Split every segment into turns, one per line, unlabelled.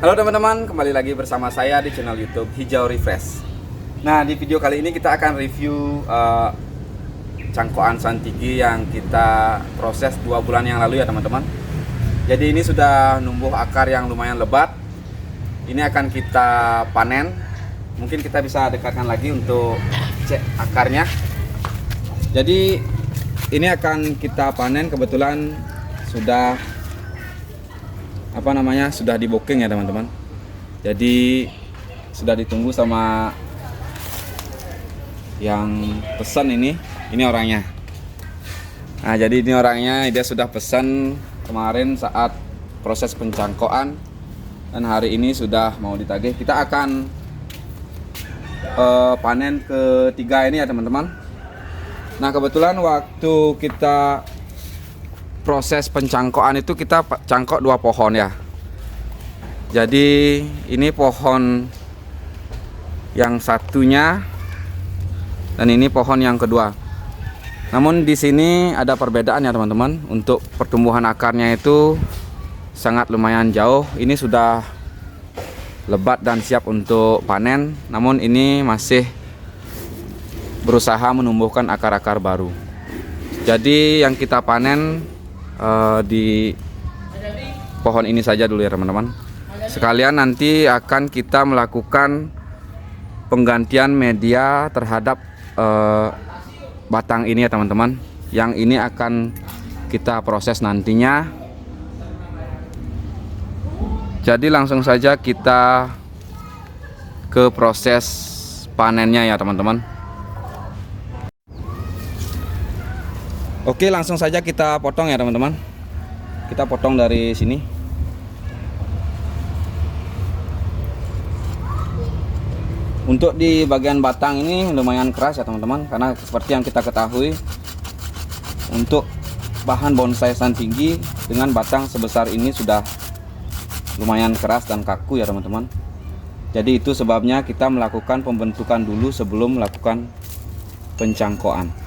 Halo teman-teman, kembali lagi bersama saya di channel YouTube Hijau Refresh. Nah, di video kali ini kita akan review cangkokan santigi yang kita proses 2 bulan yang lalu ya teman-teman. Jadi ini sudah numbuh akar yang lumayan lebat. Ini akan kita panen. Mungkin kita bisa dekatkan lagi untuk cek akarnya. Jadi ini akan kita panen, kebetulan sudah sudah di booking ya teman-teman. Jadi sudah ditunggu sama yang pesan ini orangnya. Nah, jadi ini orangnya, dia sudah pesan kemarin saat proses pencangkokan dan hari ini sudah mau ditagih. Kita akan panen ketiga ini ya teman-teman. Nah, kebetulan waktu kita proses pencangkokan itu kita cangkok 2 pohon ya. Jadi ini pohon yang satunya dan ini pohon yang kedua. Namun di sini ada perbedaan ya teman-teman. Untuk pertumbuhan akarnya itu sangat lumayan jauh. Ini sudah lebat dan siap untuk panen. Namun ini masih berusaha menumbuhkan akar-akar baru. Jadi yang kita panen di pohon ini saja dulu ya teman-teman. Sekalian nanti akan kita melakukan penggantian media terhadap batang ini ya teman-teman. Yang ini akan kita proses nantinya. Jadi langsung saja kita ke proses panennya ya teman-teman. Oke, langsung saja kita potong ya teman-teman. Kita potong dari sini. Untuk di bagian batang ini lumayan keras ya teman-teman, karena seperti yang kita ketahui, untuk bahan bonsai santigi dengan batang sebesar ini sudah lumayan keras dan kaku ya teman-teman. Jadi itu sebabnya kita melakukan pembentukan dulu sebelum melakukan pencangkokan.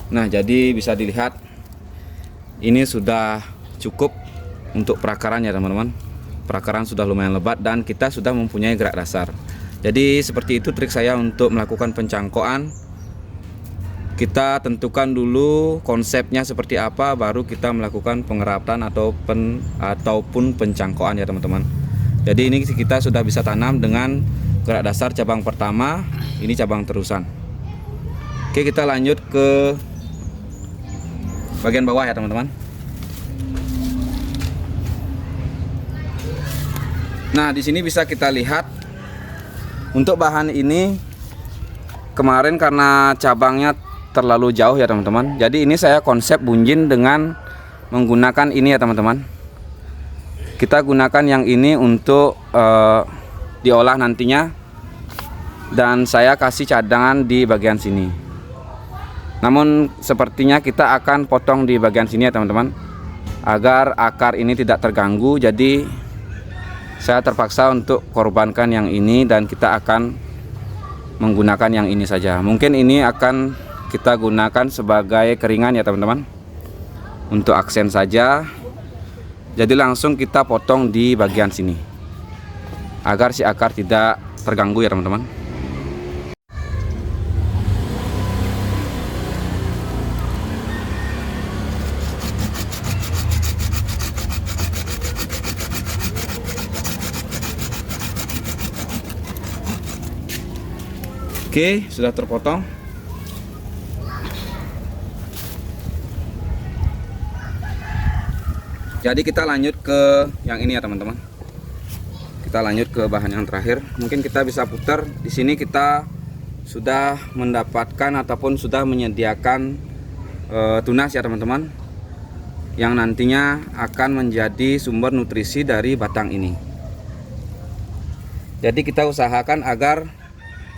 Nah, jadi bisa dilihat ini sudah cukup untuk perakaran ya teman-teman. Perakaran sudah lumayan lebat dan kita sudah mempunyai gerak dasar. Jadi seperti itu trik saya untuk melakukan pencangkokan. Kita tentukan dulu konsepnya seperti apa, baru kita melakukan pengerapatan ataupun pencangkokan ya teman-teman. Jadi ini kita sudah bisa tanam dengan gerak dasar cabang pertama, ini cabang terusan. Oke, kita lanjut ke bagian bawah ya teman-teman. Nah, di sini bisa kita lihat untuk bahan ini kemarin karena cabangnya terlalu jauh ya teman-teman. Jadi ini saya konsep bunjin dengan menggunakan ini ya teman-teman. Kita gunakan yang ini untuk diolah nantinya, dan saya kasih cadangan di bagian sini. Namun sepertinya kita akan potong di bagian sini ya teman-teman, agar akar ini tidak terganggu. Jadi saya terpaksa untuk korbankan yang ini dan kita akan menggunakan yang ini saja. Mungkin ini akan kita gunakan sebagai keringan ya teman-teman, untuk aksen saja. Jadi langsung kita potong di bagian sini agar si akar tidak terganggu ya teman-teman. Oke, sudah terpotong. Jadi kita lanjut ke yang ini ya teman-teman. Kita lanjut ke bahan yang terakhir. Mungkin kita bisa putar. Di sini kita sudah mendapatkan ataupun sudah menyediakan tunas ya teman-teman, yang nantinya akan menjadi sumber nutrisi dari batang ini. Jadi kita usahakan agar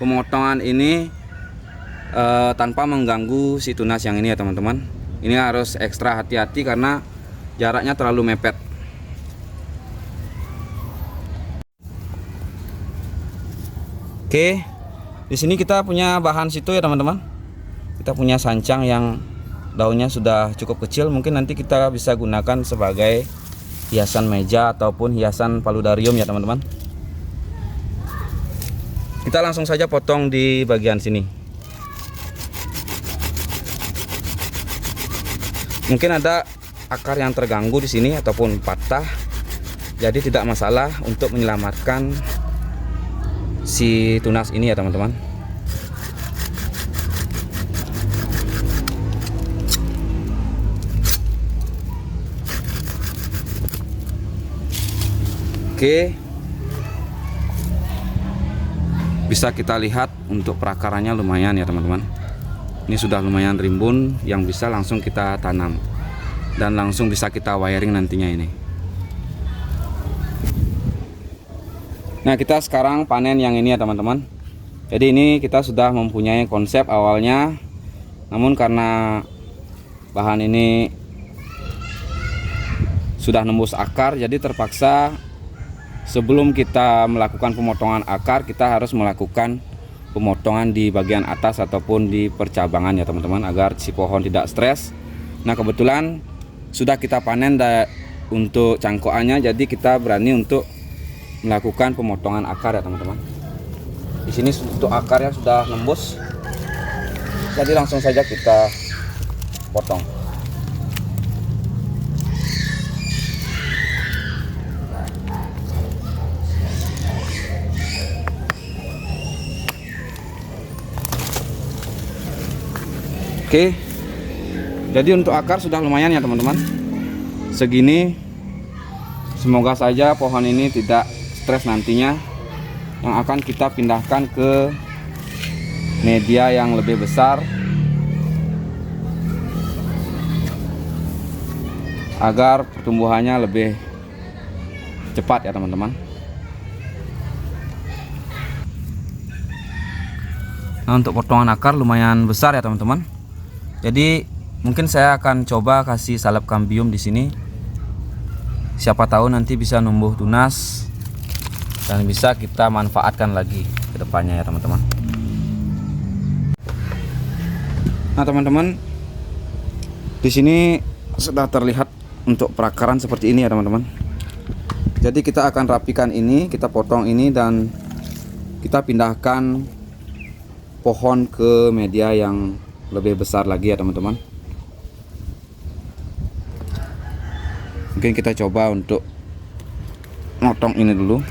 pemotongan ini tanpa mengganggu si tunas yang ini ya teman-teman. Ini harus ekstra hati-hati karena jaraknya terlalu mepet. Oke, Di sini kita punya bahan situ ya teman-teman. Kita punya sancang yang daunnya sudah cukup kecil, mungkin nanti kita bisa gunakan sebagai hiasan meja ataupun hiasan paludarium ya teman-teman. Kita langsung saja potong di bagian sini. Mungkin ada akar yang terganggu di sini ataupun patah, jadi tidak masalah untuk menyelamatkan si tunas ini ya teman-teman. Oke, bisa kita lihat untuk perakarannya lumayan ya teman-teman. Ini sudah lumayan rimbun yang bisa langsung kita tanam dan langsung bisa kita wiring nantinya ini. Nah, kita sekarang panen yang ini ya teman-teman. Jadi ini kita sudah mempunyai konsep awalnya, namun karena bahan ini sudah nembus akar, jadi terpaksa sebelum kita melakukan pemotongan akar, kita harus melakukan pemotongan di bagian atas ataupun di percabangan ya teman-teman, agar si pohon tidak stres. Nah, kebetulan sudah kita panen untuk cangkokannya, jadi kita berani untuk melakukan pemotongan akar ya teman-teman. Di sini untuk akarnya sudah nembus, jadi langsung saja kita potong. Oke, jadi untuk akar sudah lumayan ya teman-teman, segini. Semoga saja pohon ini tidak stres nantinya, yang akan kita pindahkan ke media yang lebih besar agar pertumbuhannya lebih cepat ya teman-teman. Nah, untuk potongan akar lumayan besar ya teman-teman. Jadi mungkin saya akan coba kasih salep kambium di sini. Siapa tahu nanti bisa numbuh tunas dan bisa kita manfaatkan lagi ke depannya ya teman-teman. Nah teman-teman, di sini sudah terlihat untuk perakaran seperti ini ya teman-teman. Jadi kita akan rapikan ini, kita potong ini dan kita pindahkan pohon ke media yang lebih besar lagi ya teman-teman. Mungkin kita coba untuk motong ini dulu.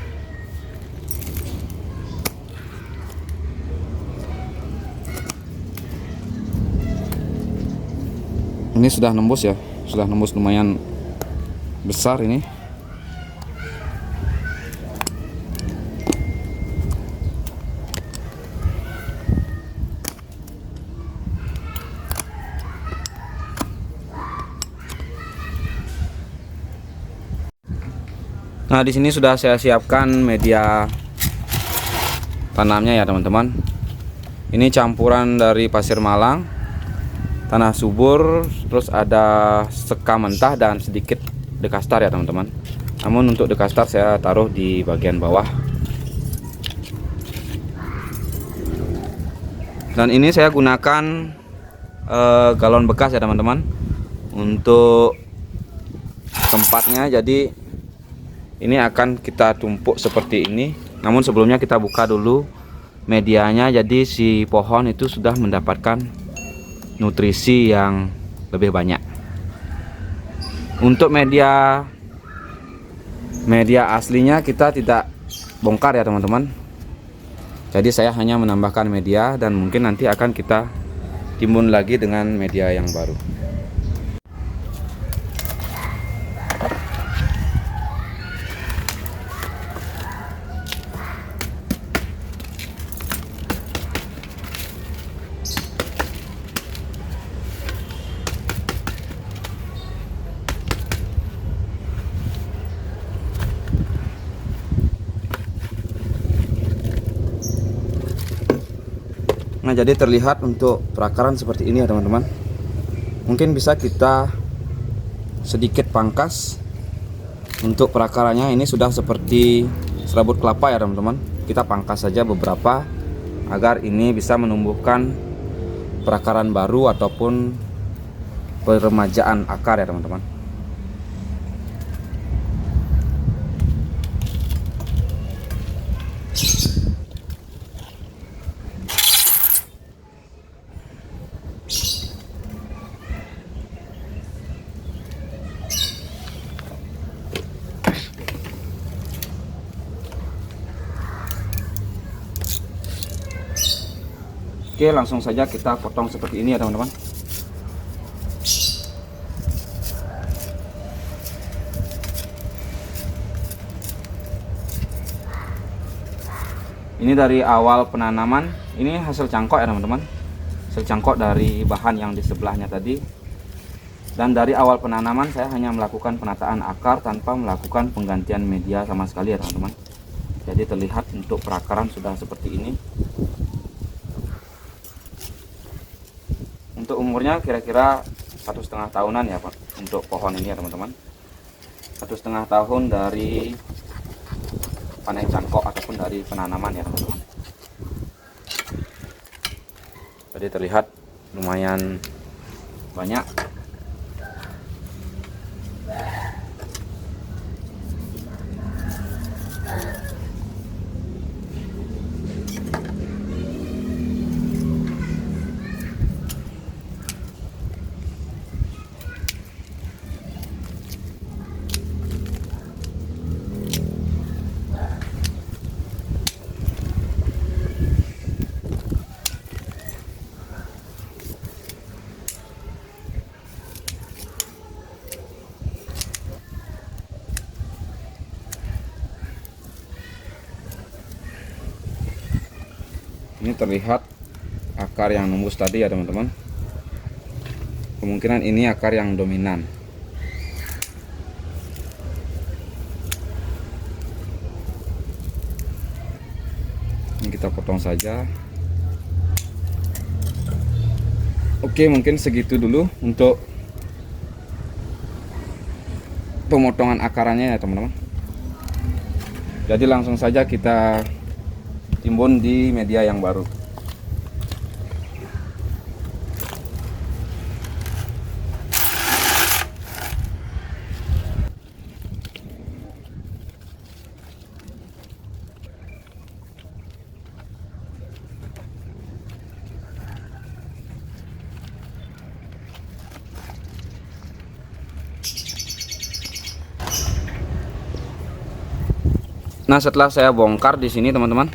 Ini sudah nembus ya, sudah nembus lumayan besar ini. Nah, di sini sudah saya siapkan media tanamnya ya teman-teman. Ini campuran dari pasir Malang, tanah subur, terus ada sekam mentah dan sedikit dekastar ya teman-teman. Namun untuk dekastar saya taruh di bagian bawah. Dan ini saya gunakan galon bekas ya teman-teman untuk tempatnya. Jadi ini akan kita tumpuk seperti ini. Namun sebelumnya kita buka dulu medianya, jadi si pohon itu sudah mendapatkan nutrisi yang lebih banyak. Untuk media aslinya kita tidak bongkar ya teman-teman. Jadi saya hanya menambahkan media dan mungkin nanti akan kita timbun lagi dengan media yang baru. Nah, jadi terlihat untuk perakaran seperti ini ya teman-teman. Mungkin bisa kita sedikit pangkas. Untuk perakarannya ini sudah seperti serabut kelapa ya teman-teman. Kita pangkas saja beberapa agar ini bisa menumbuhkan perakaran baru ataupun peremajaan akar ya teman-teman. Oke, langsung saja kita potong seperti ini ya teman-teman. Ini dari awal penanaman, ini hasil cangkok ya teman-teman. Hasil cangkok dari bahan yang di sebelahnya tadi. Dan dari awal penanaman saya hanya melakukan penataan akar tanpa melakukan penggantian media sama sekali ya teman-teman. Jadi terlihat untuk perakaran sudah seperti ini. Untuk umurnya kira-kira 1,5 tahunan ya Pak untuk pohon ini ya teman-teman. 1,5 tahun dari panen cangkok ataupun dari penanaman ya teman-teman. Jadi terlihat lumayan banyak. Ini terlihat akar yang nembus tadi ya teman-teman. Kemungkinan ini akar yang dominan. Ini kita potong saja. Oke, mungkin segitu dulu untuk pemotongan akarannya ya teman-teman. Jadi langsung saja kita timbun di media yang baru. Nah, setelah saya bongkar di sini teman-teman,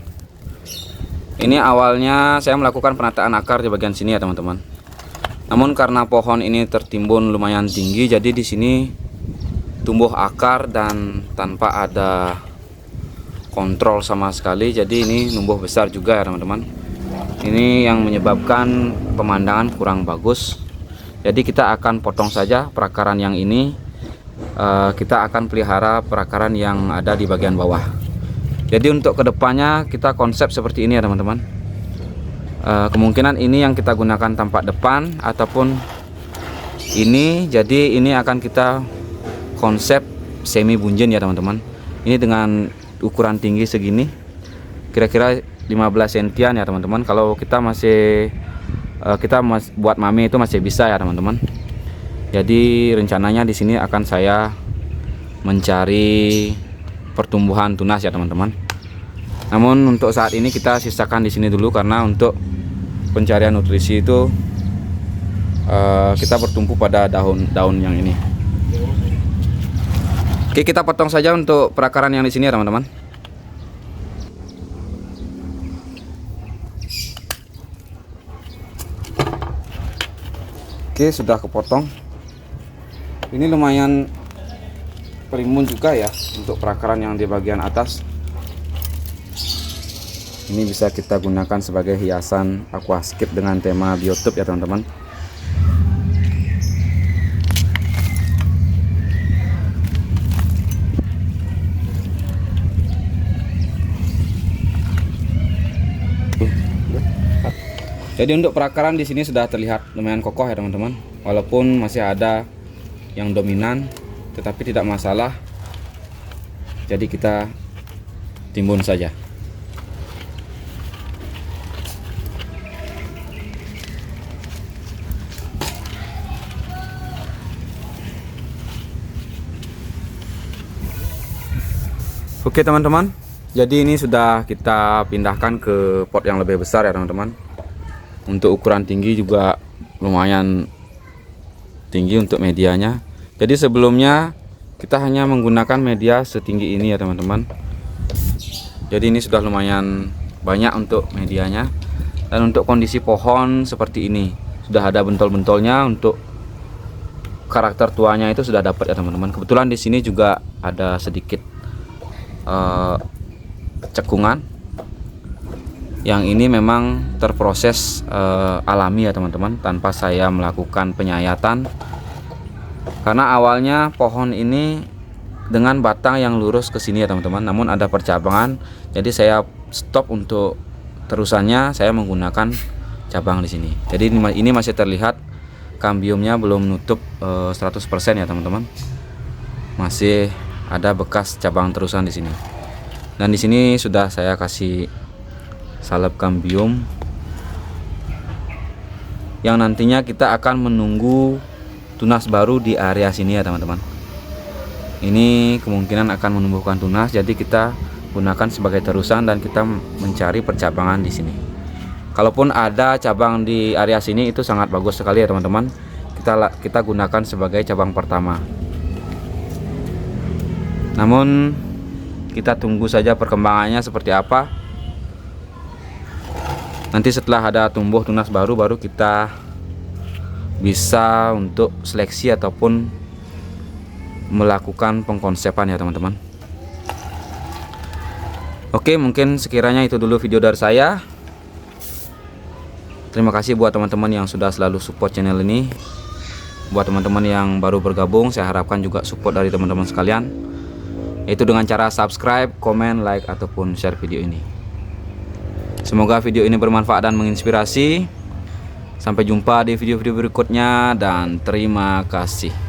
ini awalnya saya melakukan penataan akar di bagian sini ya teman-teman. Namun karena pohon ini tertimbun lumayan tinggi, jadi di sini tumbuh akar dan tanpa ada kontrol sama sekali. Jadi ini numbuh besar juga ya teman-teman. Ini yang menyebabkan pemandangan kurang bagus. Jadi kita akan potong saja perakaran yang ini. Kita akan pelihara perakaran yang ada di bagian bawah. Jadi untuk kedepannya kita konsep seperti ini ya teman-teman. Kemungkinan ini yang kita gunakan tampak depan ataupun ini. Jadi ini akan kita konsep semi bunjin ya teman-teman. Ini dengan ukuran tinggi segini, kira-kira 15 sentian ya teman-teman. Kalau kita buat mami itu masih bisa ya teman-teman. Jadi rencananya di sini akan saya mencari pertumbuhan tunas ya teman-teman. Namun untuk saat ini kita sisakan di sini dulu karena untuk pencarian nutrisi itu kita bertumpu pada daun-daun yang ini. Oke, kita potong saja untuk perakaran yang di sini ya teman-teman. Oke, sudah kepotong. Ini lumayan primun juga ya untuk perakaran yang di bagian atas. Ini bisa kita gunakan sebagai hiasan aquascape dengan tema biotop ya teman-teman. Jadi untuk perakaran di sini sudah terlihat lumayan kokoh ya teman-teman. Walaupun masih ada yang dominan, tetapi tidak masalah. Jadi kita timbun saja. Oke teman-teman, jadi ini sudah kita pindahkan ke pot yang lebih besar ya teman-teman. Untuk ukuran tinggi juga lumayan tinggi untuk medianya. Jadi sebelumnya kita hanya menggunakan media setinggi ini ya teman-teman. Jadi ini sudah lumayan banyak untuk medianya. Dan untuk kondisi pohon seperti ini, sudah ada bentol-bentolnya. Untuk karakter tuanya itu sudah dapat ya teman-teman. Kebetulan di sini juga ada sedikit cekungan. Yang ini memang terproses alami ya teman-teman, tanpa saya melakukan penyayatan. Karena awalnya pohon ini dengan batang yang lurus ke sini ya teman-teman, namun ada percabangan. Jadi saya stop untuk terusannya, saya menggunakan cabang di sini. Jadi ini masih terlihat kambiumnya belum nutup 100% ya teman-teman. Masih ada bekas cabang terusan di sini. Dan di sini sudah saya kasih salep kambium yang nantinya kita akan menunggu tunas baru di area sini ya teman-teman. Ini kemungkinan akan menumbuhkan tunas, jadi kita gunakan sebagai terusan dan kita mencari percabangan di sini. Kalaupun ada cabang di area sini itu sangat bagus sekali ya teman-teman. Kita gunakan sebagai cabang pertama. Namun kita tunggu saja perkembangannya seperti apa. Nanti setelah ada tumbuh tunas baru kita bisa untuk seleksi ataupun melakukan pengkonsepan ya teman-teman. Oke, mungkin sekiranya itu dulu video dari saya. Terima kasih buat teman-teman yang sudah selalu support channel ini. Buat teman-teman yang baru bergabung, saya harapkan juga support dari teman-teman sekalian, yaitu dengan cara subscribe, komen, like, ataupun share video ini. Semoga video ini bermanfaat dan menginspirasi. Sampai jumpa di video-video berikutnya dan terima kasih.